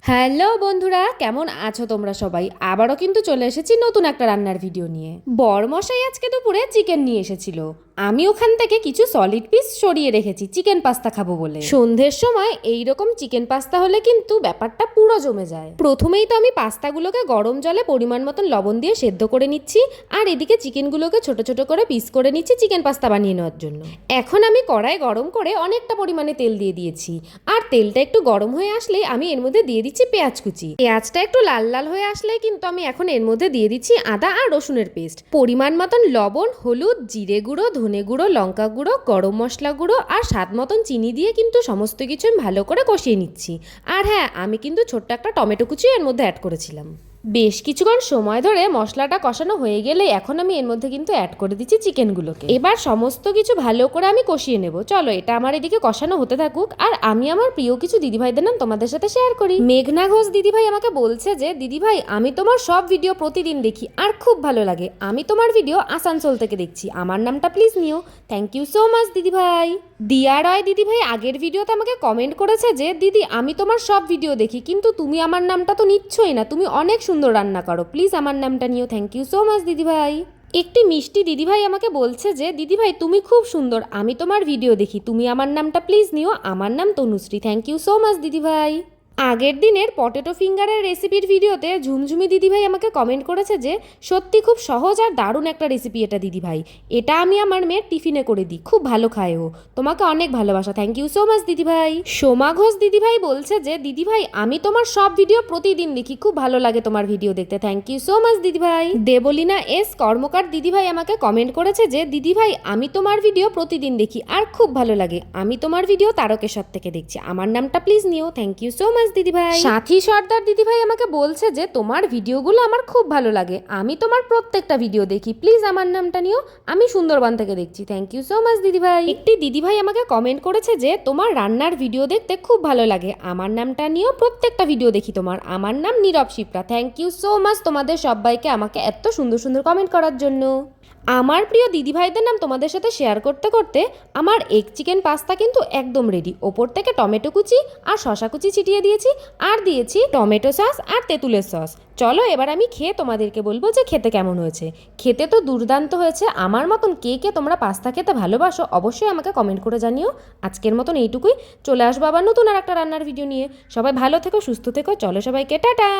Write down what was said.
Hello বন্ধুরা, কেমন আছো তোমরা সবাই? আবারও কিন্তু চলে এসেছি নতুন একটা রান্নার ভিডিও নিয়ে। বরমশাই আজকে দুপুরে চিকেন নিয়ে এসেছিল। আমি ওখান থেকে কিছু সলিড পিস সরিয়ে রেখেছি চিকেন পাস্তা খাবো বলে। সন্ধ্যের সময় এইরকম চিকেন পাস্তা হলে কিন্তু ব্যাপারটা পুরো জমে যায়। প্রথমেই তো আমি পাস্তাগুলোকে গরম জলে পরিমাণ মতন লবণ দিয়ে সেদ্ধ করে নিচ্ছি, আর এদিকে চিকেনগুলোকে ছোট ছোট করে পিস করে নিচ্ছি চিকেন পাস্তা বানিয়ে নেওয়ার জন্য। এখন আমি কড়াই গরম করে অনেকটা পরিমাণে তেল দিয়ে দিয়েছি, আর তেলটা একটু গরম হয়ে আসলে আমি এর মধ্যে দিয়ে দিচ্ছি পেঁয়াজ কুচি। পেঁয়াজটা একটু লাল লাল হয়ে আসলে কিন্তু আমি এখন এর মধ্যে দিয়ে দিচ্ছি আদা আর রসুনের পেস্ট, পরিমাণ মতন লবণ, হলুদ, জিরে গুঁড়ো, ধনে গুঁড়ো, লঙ্কা গুঁড়ো, গরম মশলা গুঁড়ো আর স্বাদ মতন চিনি দিয়ে কিন্তু সমস্ত কিছু আমি ভালো করে কষিয়ে নিচ্ছি। আর হ্যাঁ, আমি কিন্তু ছোট্ট একটা টমেটো কুচি এর মধ্যে অ্যাড করেছিলাম। বেশ কিছুক্ষণ সময় ধরে মশলাটা কষানো হয়ে গেলে এখন আমি এর মধ্যে কিন্তু অ্যাড করে দিচ্ছি চিকেনগুলোকে। এবার সমস্ত কিছু ভালো করে আমি কষিয়ে নেব। চলো, এটা আমার এদিকে কষানো হতে থাকুক, আর আমি আমার প্রিয় কিছু দিদিভাইদের নাম তোমাদের সাথে শেয়ার করি। মেঘনা ঘোষ দিদিভাই আমাকে বলছে যে দিদিভাই, আমি তোমার সব ভিডিও প্রতিদিন দেখি আর খুব ভালো লাগে। আমি তোমার ভিডিও আসানসোল থেকে দেখছি, আমার নামটা প্লিজ নিও। থ্যাংক ইউ সো মাচ দিদিভাই। দিয়া রয় দিদিভাই আগের ভিডিওতে আমাকে কমেন্ট করেছে যে দিদি, আমি তোমার সব ভিডিও দেখি, কিন্তু তুমি আমার নামটা তো নিচ্ছই না, তুমি অনেক সুন্দর রান্না করো, প্লিজ আমার নামটা নিও। থ্যাংক ইউ সো মাচ দিদিভাই। একটি মিষ্টি দিদিভাই আমাকে বলছে যে দিদিভাই, তুমি খুব সুন্দর, আমি তোমার ভিডিও দেখি, তুমি আমার নামটা প্লিজ নিও, আমার নাম Tanushree. Thank you so much দিদিভাই। আগের দিনের পটেটো ফিঙ্গারের রেসিপির ভিডিওতে ঝুমঝুমি দিদিভাই আমাকে কমেন্ট করেছে যে সত্যি খুব সহজ আর দারুণ একটা রেসিপি এটা দিদিভাই, এটা আমি আমার মেয়ের টিফিনে করে দিই, খুব ভালো খায় ও, তোমাকে অনেক ভালোবাসা। থ্যাংক ইউ সো মাচ দিদিভাই। সোমা ঘোষ দিদিভাই বলছে যে দিদিভাই, আমি তোমার সব ভিডিও প্রতিদিন দেখি, খুব ভালো লাগে তোমার ভিডিও দেখতে। থ্যাংক ইউ সো মাচ দিদিভাই। দেবলীনা এস কর্মকার দিদিভাই আমাকে কমেন্ট করেছে যে দিদিভাই, আমি তোমার ভিডিও প্রতিদিন দেখি আর খুব ভালো লাগে, আমি তোমার ভিডিও তারকেশ্বর থেকে দেখছি, আমার নামটা প্লিজ নিও। থ্যাংক ইউ সো মাচ দিদিভাই। সাথী সর্দার দিদিভাই আমাকে বলছে যে তোমার ভিডিওগুলো আমার খুব ভালো লাগে, আমি তোমার প্রত্যেকটা ভিডিও দেখি, প্লিজ আমার নামটা নিও, আমি সুন্দরবন থেকে দেখছি। থ্যাংক ইউ সো মাচ দিদিভাই। একটি দিদিভাই আমাকে কমেন্ট করেছে যে তোমার রান্নার ভিডিও দেখতে খুব ভালো লাগে, আমার নামটা নিও, প্রত্যেকটা ভিডিও দেখি তোমার, আমার নাম Nirab Shipra. Thank you so much তোমাদের সবাইকে আমাকে এত সুন্দর সুন্দর কমেন্ট করার জন্য। আমার প্রিয় দিদিভাইদের নাম তোমাদের সাথে শেয়ার করতে করতে আমার এগ চিকেন পাস্তা কিন্তু একদম রেডি। ওপর থেকে টমেটো কুচি আর শশা কুচি ছিটিয়ে দিয়েছি, আর দিয়েছি টমেটো সস আর তেঁতুলের সস। চলো, এবার আমি খেয়ে তোমাদেরকে বলবো যে খেতে কেমন হয়েছে। খেতে তো দুর্দান্ত হয়েছে। আমার মতন কে কে তোমরা পাস্তা খেতে ভালোবাসো অবশ্যই আমাকে কমেন্ট করে জানিও। আজকের মতন এইটুকুই, চলে আসবো আবার নতুন আর একটা রান্নার ভিডিও নিয়ে। সবাই ভালো থেকো, সুস্থ থেকো, চলো সবাইকে টাটা।